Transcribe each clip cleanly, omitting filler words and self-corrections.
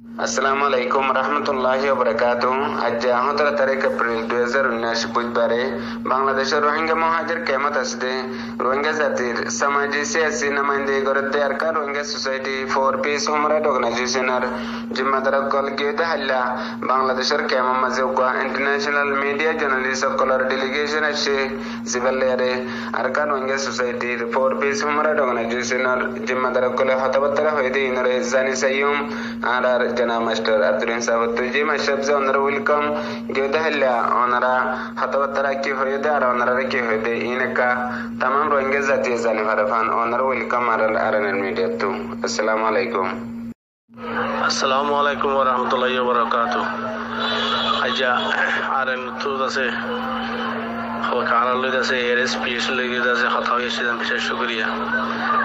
আসসালামু আলাইকুম রহমতুল্লাহি ওয়া বারাকাতুহু। আজ 17 তারিখ এপ্রিল 2019 বুধবারে বাংলাদেশের রোহিঙ্গা মহাজের কেমত আসতে রোহিঙ্গা জাতির সামাজিক সিয়াসি নামাইন্দি গরদ্দে Arakan Rohingya society for peace human right অর্গানাইজেশনের জিম্মাদার কল গিয়েতে হাল্লা বাংলাদেশের কেমন মাঝে ইন্টারন্যাশনাল মিডিয়া জার্নালিস্ট সকলের ডেলিগেশন আসে জিবাল্লারে আরকান রোহিঙ্গা সোসাইটির ফর পিস হুমান রাইট অর্গানাইজেশনের জিম্মাদার কলে হতাবাত্তারা হয়ে দিয়ে ইনরে জানি সাইয়ুম আর জনা মাস্টার আব্দুল সাহেব তুজি মাস্টার যে ওনারা ওয়েলকাম গেদা হল্লা ওনারা হতাবাত্তারা কি হয়ে দে আর ওনারা কি হয়ে দে ইনকা तमाम রোহিঙ্গা জাতীয় জানি ফারফান ওনারা ওয়েলকাম আর আরএনএন মিডিয়া তো আসসালামু আলাইকুম। আসসালামু আলাইকুম ওয়া রাহমাতুল্লাহি ওয়া বারাকাতুহু। আজা আরএন তো আছে কারা লই আছে এরএসপিএস লই আছে কথা হইছে বিশেষ শুকরিয়া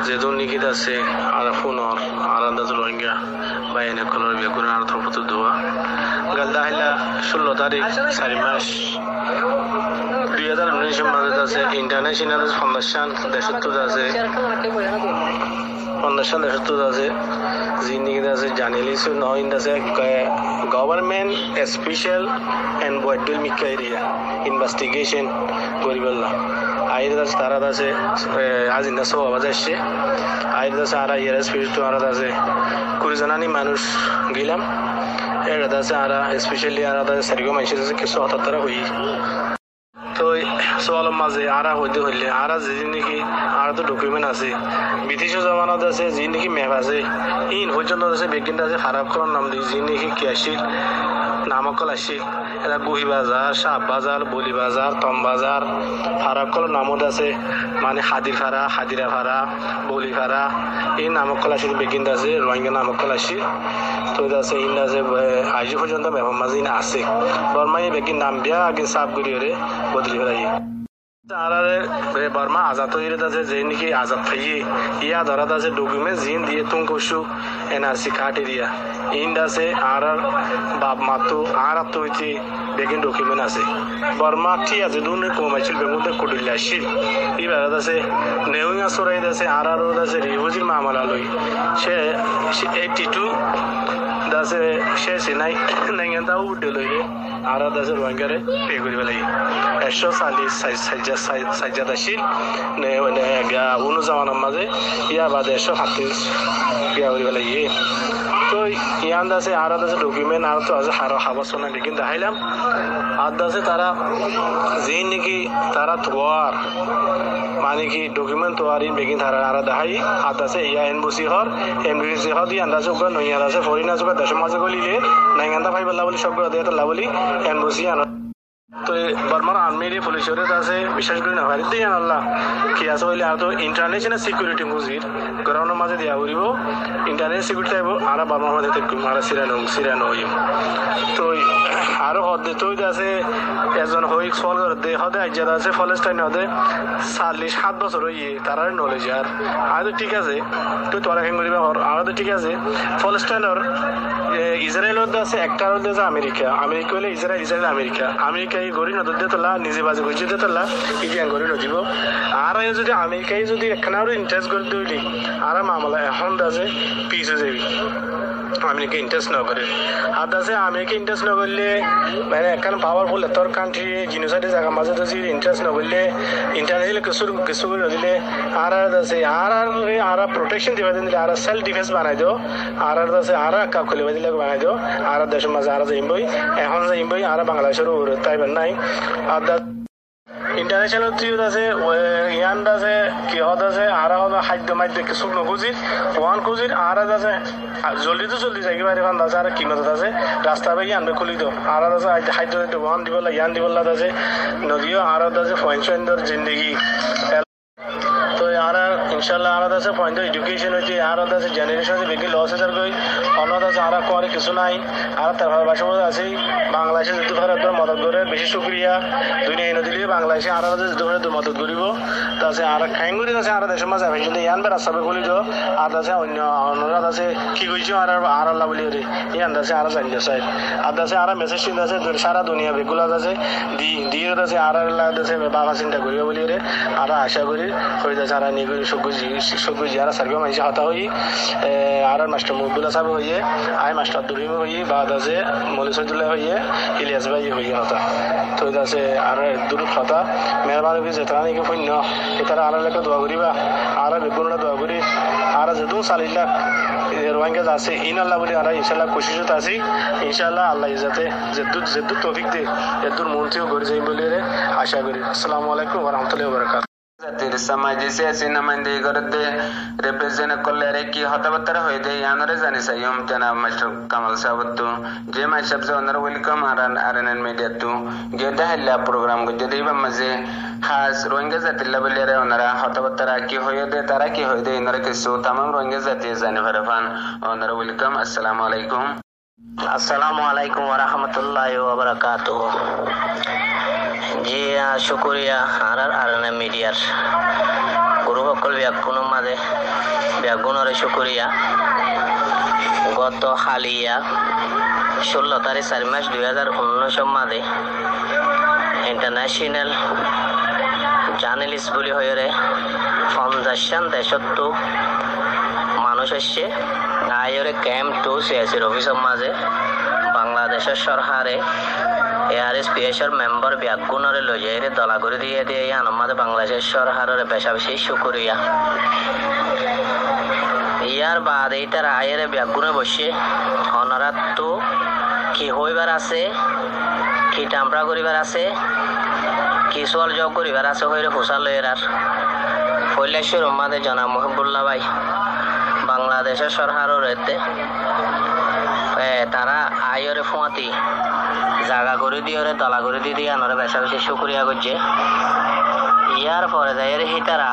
যেদুন নিকিত আছে আর ফোনর আর আন্দাজ রোহিঙ্গা বাইনে কলর বেগুন আর তরফত দোয়া গালদা হইলা 16 তারিখ 4 মাস 2019 মাসে আছে ইন্টারন্যাশনাল ফাউন্ডেশন দেশত আছে ফাউন্ডেশন দেশত আছে জিনিগিত আছে জানিলিস নইন আছে গভর্নমেন্ট স্পেশাল এন্ড বয়ডল মিকাইরিয়া ইনভেস্টিগেশন করিবল্লা আইর আছে তারা আছে আজ ইন্দা সব আওয়াজ আসছে আইর আছে আর এরএসপিএস তো আর আছে কুড়িজনানি মানুষ গেলাম এটা আছে আর স্পেশালি আর সারিগো মাইসে কিছু হতাত্তারা হই তো সওয়াল মাঝে আরা হইতে হইলে আরা যে নাকি আর তো ডকুমেন্ট আছে ব্রিটিশ জমানাত আছে যে নাকি ম্যাপ আছে ইন পর্যন্ত আছে বেগিন আছে খারাপ করার নাম দিয়ে যে নাকি কি আসিল নামকল আসিল এটা গুহি বাজার শাহ বাজার বলি বাজার তম বাজার ফারাকল নামত আছে মানে হাদির ফাড়া হাদিরা ফাড়া বলি ফাড়া এই নামকল আসিল বেগিন আছে রোহিঙ্গা নামকল আসিল তো আছে ইন আছে আজ পর্যন্ত ম্যাপ মাঝে ইন আছে বর্মাই বেগিন নাম বিয়া আগে সাফ করিয়ে বদলি ফেলাই আরারে বর্মা আজাদ হইরে আছে যে নাকি আজাদ থাইয়ে ইয়া ধরাত আছে ডকুমেন্ট জিন দিয়ে তুম কসু এনআরসি কার্ড এরিয়া ইন্ড আছে আর বাপ মাতু আর তো হইতে বেগিন ডকুমেন্ট আছে বর্মা ঠিক আছে দুনে কমাইছিল বেগুনতে কুডিলে আসিল এই বেড়াত আছে নেউয়া সরাই আছে আর আছে রিহুজির মামলা লই সে 82 দাসে শেষ নাই নাইঙ্গা উঠে লইলে আর দাসে রোহিঙ্গারে পে করিব লাগে 140 সাজ্জাদ আসিল অনুজামানের মাঝে ইয়া বাদে 137 ইয়া করিব লাগে তো ইয়ান দাসে আর দাসে ডকুমেন্ট আর তো আছে হারা হাবাস না বেগিন দেখাইলাম আর দাসে তারা যে নাকি তারা তোয়ার মানে কি ডকুমেন্ট তোয়ারিন বেগিন তারা আর দেখাই আর দাসে ইয়া এমবাসি হর দি আন্দাজ উগা নইয়া আছে ফরিনা জুগা দেশ মাঝে গলিলে নাইঙ্গা ভাই বল্লা বলি সব দেয়া লা বলি এমবাসি আন তো বর্মার আর্মির পুলিশের আছে বিশেষ করে না ভাই দিয়ে আল্লাহ কি আছে বলে আর তো ইন্টারন্যাশনাল সিকিউরিটি মুজির গ্রাউন্ডের মাঝে দিয়া করিব ইন্টারন্যাশনাল সিকিউরিটি আইব আর বর্মার মাঝে মারা সিরানো হইম তো আরো হদে তো আছে একজন হই সল করে দে হদে আইজাদা আছে ফলেস্টাইন হদে 47 বছর হইয়ে তার নলেজ আর তো ঠিক আছে তো তোরা কেন করিবা আর তো ঠিক আছে ফলেস্টাইনের ইসরায়েলের আছে একটা আছে আমেরিকা হলে ইসরায়েল আমেরিকা এই গড়ি নদী তোলা নিজে বাজে গড়ি তোলা ইডিয়ান গড়ি নদীব আর যদি আমেরিকায় যদি একখানারও ইন্টারেস্ট করে দিলি আর মামলা এখন আছে পিস হয়ে যাবি আমেরিকা ইন্টারেস্ট না করে আর আছে আমেরিকা ইন্টারেস্ট না করলে মানে একখান পাওয়ারফুল এতর কান্ট্রি জিনিসের জায়গা মাঝে যদি ইন্টারেস্ট না করলে ইন্টারন্যাশনাল কিছু করে দিলে আর আছে আর প্রোটেকশন দিবা দিলে আর সেলফ ডিফেন্স বানাই দিও আর আছে আর কাপ খুলে দিলে বানাই দিও আর দেশের মাঝে আর যাইবই এখন যাইবই আর বাংলাদেশের তাই নাই আর ইন্টারন্যাশনাল টিউড আছে ইয়ান আছে কি হদ আছে আর খাদ্য মাদ্য কিছু নখুজির ওয়ান খুঁজির আর আছে জলদি যাই বাইরে ফান আছে আর কিনত আছে রাস্তা বাই আনবে খুলি তো আর আছে খাদ্য ওয়ান দিবলা ইয়ান দিবলা আছে নদীও আর আছে ফয়েন্সেন্ডর জিন্দগি তো আর ইনশাল্লাহ আর আছে পয়েন্ট এডুকেশন হচ্ছে আর আছে জেনারেশন বেশি লস আছে অন্য আছে আর করে কিছু নাই আর তার ভাষা আছে বাংলাদেশে যেহেতু ভারতের মদত করে বেশি শুক্রিয়া দুনিয়া এনে দিলে বাংলাদেশে আর যেহেতু ভারত মদত করিব তাছে আর খাইঙ্গুড়ি আছে আর দেশের মাঝে ভাইলে ইয়ান বেড়া সবে বলি তো আর আছে অন্যরা আছে কি কইছো আর আল্লাহ বলি রে ইয়ান আছে আর জানিয়ে চাই আর আছে আর মেসেজ চিন্তা আছে সারা দুনিয়া বেগুলা আছে দিয়ে আছে আর আল্লাহ আছে বাবা চিন্তা করিব বলি রে আর আশা করি হয়ে যাচ্ছে আর নিয়ে শুক্র সবগুজি আর সার্ভে মাইছে হতা হই আর মাস্টার মুবুল্লাহ সাহেব হইয়ে আই মাস্টার দুরিম হইয়ে বাদ আছে মলিসুদ্দুল্লাহ হইয়ে ইলিয়াস ভাই হইয়ে হতা তো আছে আর দূর হতা মেহরবানি করে যেটা নাকি ফন্য এটার আর লেখা দোয়া করিবা আর বেগুনটা দোয়া করি আর যেদু 40 লাখ রোহিঙ্গা আছে ইনআল্লাহ বলি আর ইনশাআল্লাহ কোশিশত আছি ইনশাআল্লাহ আল্লাহ যাতে যেদু তৌফিক দে এদুর মন্ত্রীও করে যাই বলে আশা করি আসসালামু আলাইকুম ওয়া রাহমাতুল্লাহি ওয়া বারাকাতুহু জাতির সমাজে সিয়াসি নামাইন্দাগি করতে রিপ্রেজেন্ট করলে রে কি হতাবার্তা হয়ে দেয় আনরে জানি সাইম জানাব মাস্টার কামাল সাহেব যে মাস্টার যে অনার ওয়েলকাম আরএনএন মিডিয়া টু গেদা হেলা প্রোগ্রাম গো যদি মাঝে খাস রোহিঙ্গা জাতির লেভেলে রে ওনারা হতাবার্তা কি হয়ে দেয় তারা কি হয়ে দেয় ইনরে কিছু তাম রোহিঙ্গা জাতি জানি ফারফান অনার ওয়েলকাম আসসালামু আলাইকুম ওয়া রাহমাতুল্লাহি ওয়া বারাকাতুহু জি শুকরিয়া আরএনএন মিডিয়ার গুরু সকল ব্যাগুণৰ মাঝে ব্যাগুণরে শুকরিয়া গত হালিয়া 16 তারিখ 4 মাস 2019 মাঝে ইন্টারন্যাশনাল জার্নালিস্ট বলি হয়ে 50 দেশত মানুষ এসছে আয়রে ক্যাম্প টু সিএসির অফিসের মাঝে বাংলাদেশের সরকারে এআরএসপিএসের মেম্বার ব্যাগুণরে লজাইরে দলাগরি দিয়ে দিয়ে আমাদের বাংলাদেশের সরকারের বেশা বেশি শুকরিয়া ইয়ার বাদ এইটার আয়ের ব্যাগুণে বসে অনারাত তো কি হইবার আছে কি টাম্পরা করিবার আছে কি সোয়াল জব করিবার আছে হইরে হুসাল লয়ের আর কৈলাসের উম্মাদে জনাব মহিবুল্লাহ ভাই বাংলাদেশের সরকারের এতে তারা আয়রে ফুয়াতি জায়গা করে দিয়ে দলা করে দিয়ে আনরে বেশা বেশি শুকরিয়া করছে ইয়ার পরে যাই হিতারা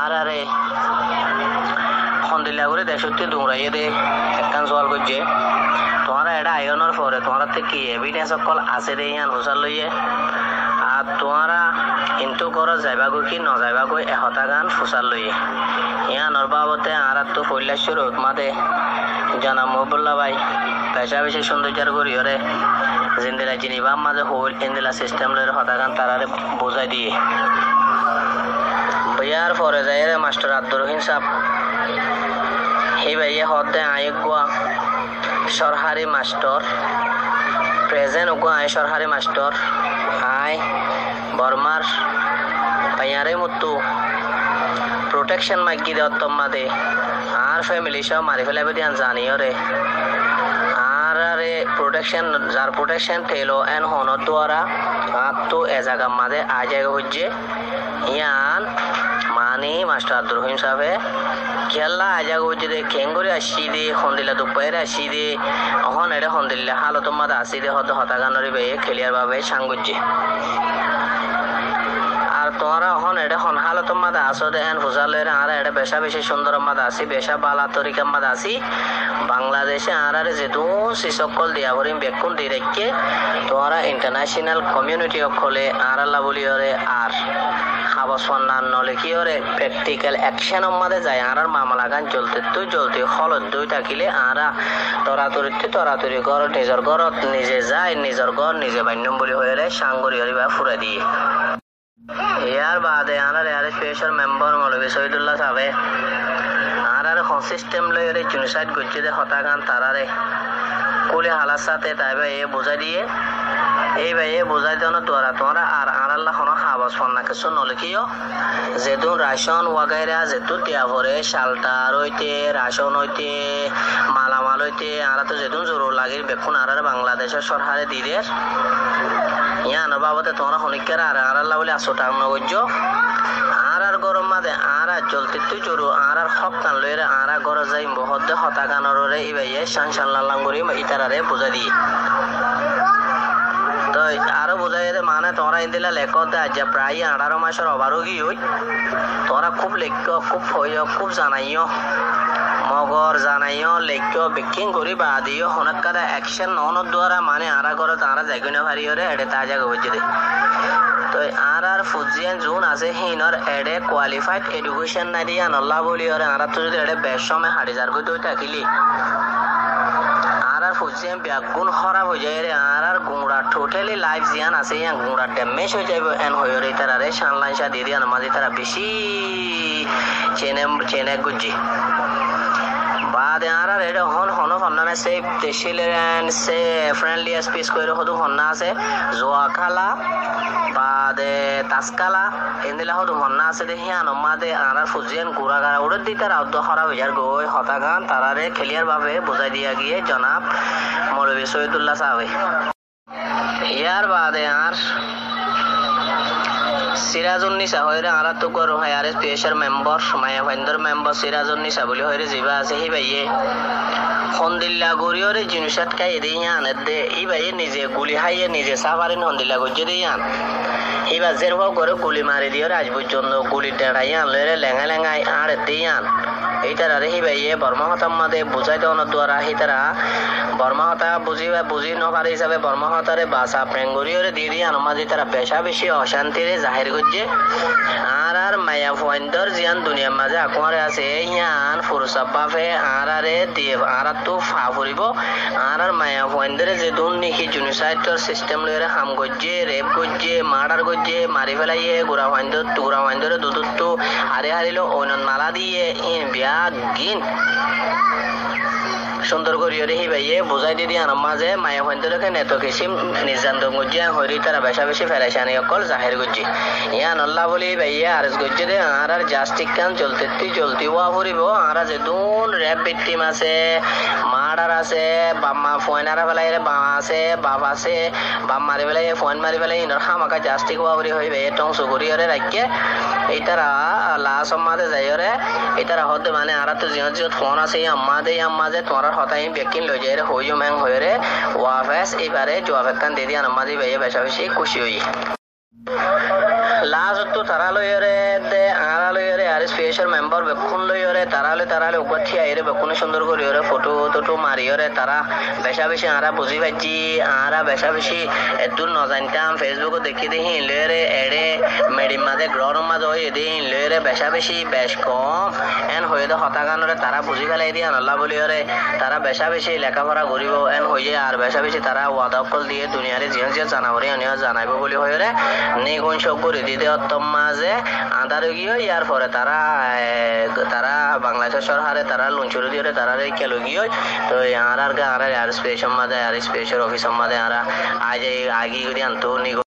আর আরে খন্দিল্লা করে দেশতে দুমরাইয়ে দে একখান সওয়াল করছে তোমারা এটা আয়োজনের পরে তোমার কি এভিডেন্স সকল আছে রে ইয়ান হুসাল লইয়ে আর তোমারা কিন্তু ঘর যাইবাগো কি নযাইবাগো এহতা গান ফুসাল লইয়ে ইয়ানোর বাবতে আর তো কৈলাসের উৎমাদে জানা মহিবুল্লাহ ভাই পেশা বেশি সৌন্দর্যার করি ওরে জিন্দিলা জিনিবা মাঝে হইল ইন্দিলা সিস্টেম লইরে হতা গান তারারে বোঝাই দিয়ে বইয়ার পরে যাই রে মাস্টার আব্দুর রহিম সাহেব এই ভাইয়ে হদে আয়েক গোয়া সরকারি মাস্টার প্রেজেন্ট গোয়া আয় সরকারি মাস্টার আয় বর্মার পাইয়ারে মতো প্রোটেকশন মাগি দেওয়ার তম্মাদে আর ফ্যামিলি সব মারি ফেলাবে দিয়ান জানিও রে আর রে প্রোটেকশন যার প্রোটেকশন থেলো এন হনর দ্বারা আর তো এ জায়গা মাঝে আ জায়গা হচ্ছে ইয়ান মানি মাস্টার আব্দুর রহিম সাহেবে খেলা আ জায়গা হচ্ছে দে খেঙ্গুরি আসি দে সন্দিলা দুপাইরে আসি দে অহন এড়ে সন্দিল্লা হালত মাঝে আসি দে হত হতাগানরে বেয়ে খেলিয়ার বাবে সাংগুজ্জে আর তোমরা হন এটা হন হালত মাদা আসো দেন ফুসালের আর এটা বেশা বেশি সুন্দর মাদা আসি বেশা বালা তরিকা মাদা আসি বাংলাদেশে আর যেহেতু সকল দিয়া ভরিম বেকুন ডিরেক্টকে তোমরা ইন্টারন্যাশনাল কমিউনিটি অকলে আর আল্লাহ বলি ওরে আর খাবসন্নান নলে কি ওরে প্র্যাকটিক্যাল অ্যাকশন মাদে যায় আর মামলা গান চলতে হলত দুই থাকিলে আর তরাতরি ঘর নিজের ঘরত নিজে যায় নিজের ঘর নিজে বান্যম বলি হয়ে সাংগরি হরি বা ফুরা দিয়ে ইয়ার বাদে আনার এআরএসপিএসের মেম্বার মৌলভী শহীদুল্লাহ সাহেবে আর সিস্টেম লই জুনিসাইড করছে দে হতাগান তারারে কুলে হালার সাথে তাই ভাই এ বোঝাই দিয়ে এই ভাই এ বোঝাই দেওয়ার দ্বারা তোমরা আর আল্লাহ কোনো হাবাস ফন্না কিছু নলিখিও যেহেতু রাশন ওয়াগাইরা যেহেতু টিয়া ভরে শালটার হইতে রাশন হইতে মালামাল হইতে আর তো যেহেতু জরুর লাগে বেকুন আর বাংলাদেশের সরকারে দিয়ে ইয়ান বাবতে তোমরা হনিকের আর আল্লাহ বলে 100 টাকা নগজ আর গরম মাদে আর চলতে তুই জরু আর হক কান লইরে আর ঘর যাই বহদে হতা কানরে ইবাইয়ে শান লাল্লাঙ্গুরি ইতারারে বুঝা দি তো আরো বুঝাই দে মানে তোমরা ইন্দিলা লেখতে আজ প্রায় 18 মাসের অবারও কি হই তোমরা খুব লেখ খুব হইও খুব জানাইও মগর জানাইও লেখ বেকিং করি বা দিও হনকাদা অ্যাকশন ননর দ্বারা মানে আর ঘরে তারা জায়গা ভারি হরে এডে তাজা গবজে দে তো আর ফুজিয়ান জোন আছে হিনর এডে কোয়ালিফাইড এডুকেশন না দিয়া আল্লাহ বলি হরে আর তো যদি এডে বেশমে 8000 কই দই থাকিলি আর ফুজিয়ান ব্যাগুন খারাপ হয়ে যায় রে আর গুঁড়া টোটালি লাইফ জিয়ান আছে ইয়ান গুঁড়া ড্যামেজ হয়ে যাবে এন হয়ে রে তারা রে সানলাইন দিয়ে দিয়ে মাঝে তারা বেশি চেনে গুজি বাদে আর এটা হন হন হন্না সে দেশিলেন সে ফ্রেন্ডলি স্পিচ করে হদু হন্না আছে জোয়া খালা বাদে তাসকালা এন্দিলা হদু হন্না আছে দেখি আনমাদে আর ফুজিয়ান গুড়া গাড়া উড়ে দি তারা অদ্দ হরা হয়ে যার গই হতাগান তারারে ক্লিয়ার ভাবে বোঝাই দিয়া গিয়ে জনাব মৌলভী শহীদুল্লাহ সাহেব ইয়ার বাদে আর সিরাজুন্নিসা হইরে আর তো গরু হয় আর পিএসআর মেম্বার মায়া ভাইন্দর মেম্বার সিরাজুন্নিসা বলি হইরে জিবা আছে হি ভাইয়ে হন্দিল্লা গরিয়রে জিনিসাত কাই দিয়া আনে দে ই ভাইয়ে নিজে গুলি হাইয়ে নিজে সাফারিন হন্দিল্লা গজ্জে দিয়া হিবা জের ভাও করে গুলি মারি দিও আজ পর্যন্ত গুলি টেড়াই আনলে লেঙা লেঙাই আর দিয়া এইটার হি ভাইয়ে বর্মাহতার মাঝে বুঝাই দেওয়ানোর দ্বারা হিতারা বর্মাহতা বুঝি নপারে হিসাবে বর্মাহতারে বাসা প্রেঙ্গুরিয়রে দিয়ে দিয়ে আনমাজি তারা পেশা বেশি অশান্তিরে জাহির করছে আর মায়া ফয়েন্দর জিয়ান দুনিয়ার মাঝে আকমারে আছে ইয়ান ফুরসাব বাফে আরে দিয়ে আর তো ফা ফুরিব আর মায়া ফয়েন্দরে যে দুন নিখি জুনিসাইটর সিস্টেম লইরে হাম গজ্জে রেপ গজ্জে মার্ডার গজ্জে মারি ফেলাইয়ে গুড়া ফয়েন্দরে দুদুত্তু হারে হারিলো অনন মালা দিয়ে বিয়া গিন সুন্দর করিয়ে হি ভাইয়ে বুঝাই দি দিয়ে মাঝে মায়া ফয়েন্দরকে নেত কিসিম নিজান্ত গজ্জিয়া হরি তারা বেশা বেশি ফেলাইছানি অকল জাহের গজ্জি ইয়ান আল্লাহ বলি ভাইয়ে আর গজ্জে দে আর জাস্টিক কান চলতি ওয়া ফুরিব আর যে দুন রেপ ভিকটিম আছে মার্ডার আছে বাম্মা ফয়েনারা ফেলাই বা আছে বাপ আছে বাপ মারি ফেলাই ফয়েন মারি ফেলাই ইনর খামাকা জাস্টিক ওয়া ফুরি হইবে টংস করিয়ে রাখিয়ে এই তারা লাশ মাঝে যাইরে এই তারা হতে মানে আর তো জিয়ত ফোন আছে আম্মা যে তোমার হতাই বেকিন লই যায় হইও ম্যাং হয়ে রে ওয়াফেস এবারে জোয়াফেক কান দিদি আনমাদি ভাইয়ে বেশা বেশি খুশি হই লাস্ট তো তারা লইরে দে আরা লইরে আর স্পেশাল মেম্বার বেকুন লইরে তারালে উপর থিয়াইরে বেকুন সুন্দর করিরে ফটো টটো মারিরে তারা বেশা বেশি আরা বুঝি পাইছি আরা বেশা বেশি এদুর ন জানতাম ফেসবুকে দেখি দেখি লইরে এড়ে মেডিম মাঝে গ্রহণ মাঝে হয়ে দিন লইরে বেশা বেশি বেশ কম এন হয়ে দে হতাগানরে তারা বুঝি ফেলাই দিয়ে আল্লাহ বলিরে তারা বেশা বেশি লেখাপড়া করিব এন হয়ে আর বেশা বেশি তারা ওয়াদা কল দিয়ে দুনিয়ারে জিয়া জানাবরে অনিয়া জানাইব বলি হয়ে নিগুণ সব করে দিতে অত্তম মাঝে আধার গিয়ে ইয়ার পরে তারা বাংলাদেশ সরকারে তারা লঞ্চুরি দিয়ে তারা কেলো গিয়ে তো আর স্পেশাল মাঝে আর স্পেশাল অফিসার মাঝে আর আজ আগে আনতো নিগুণ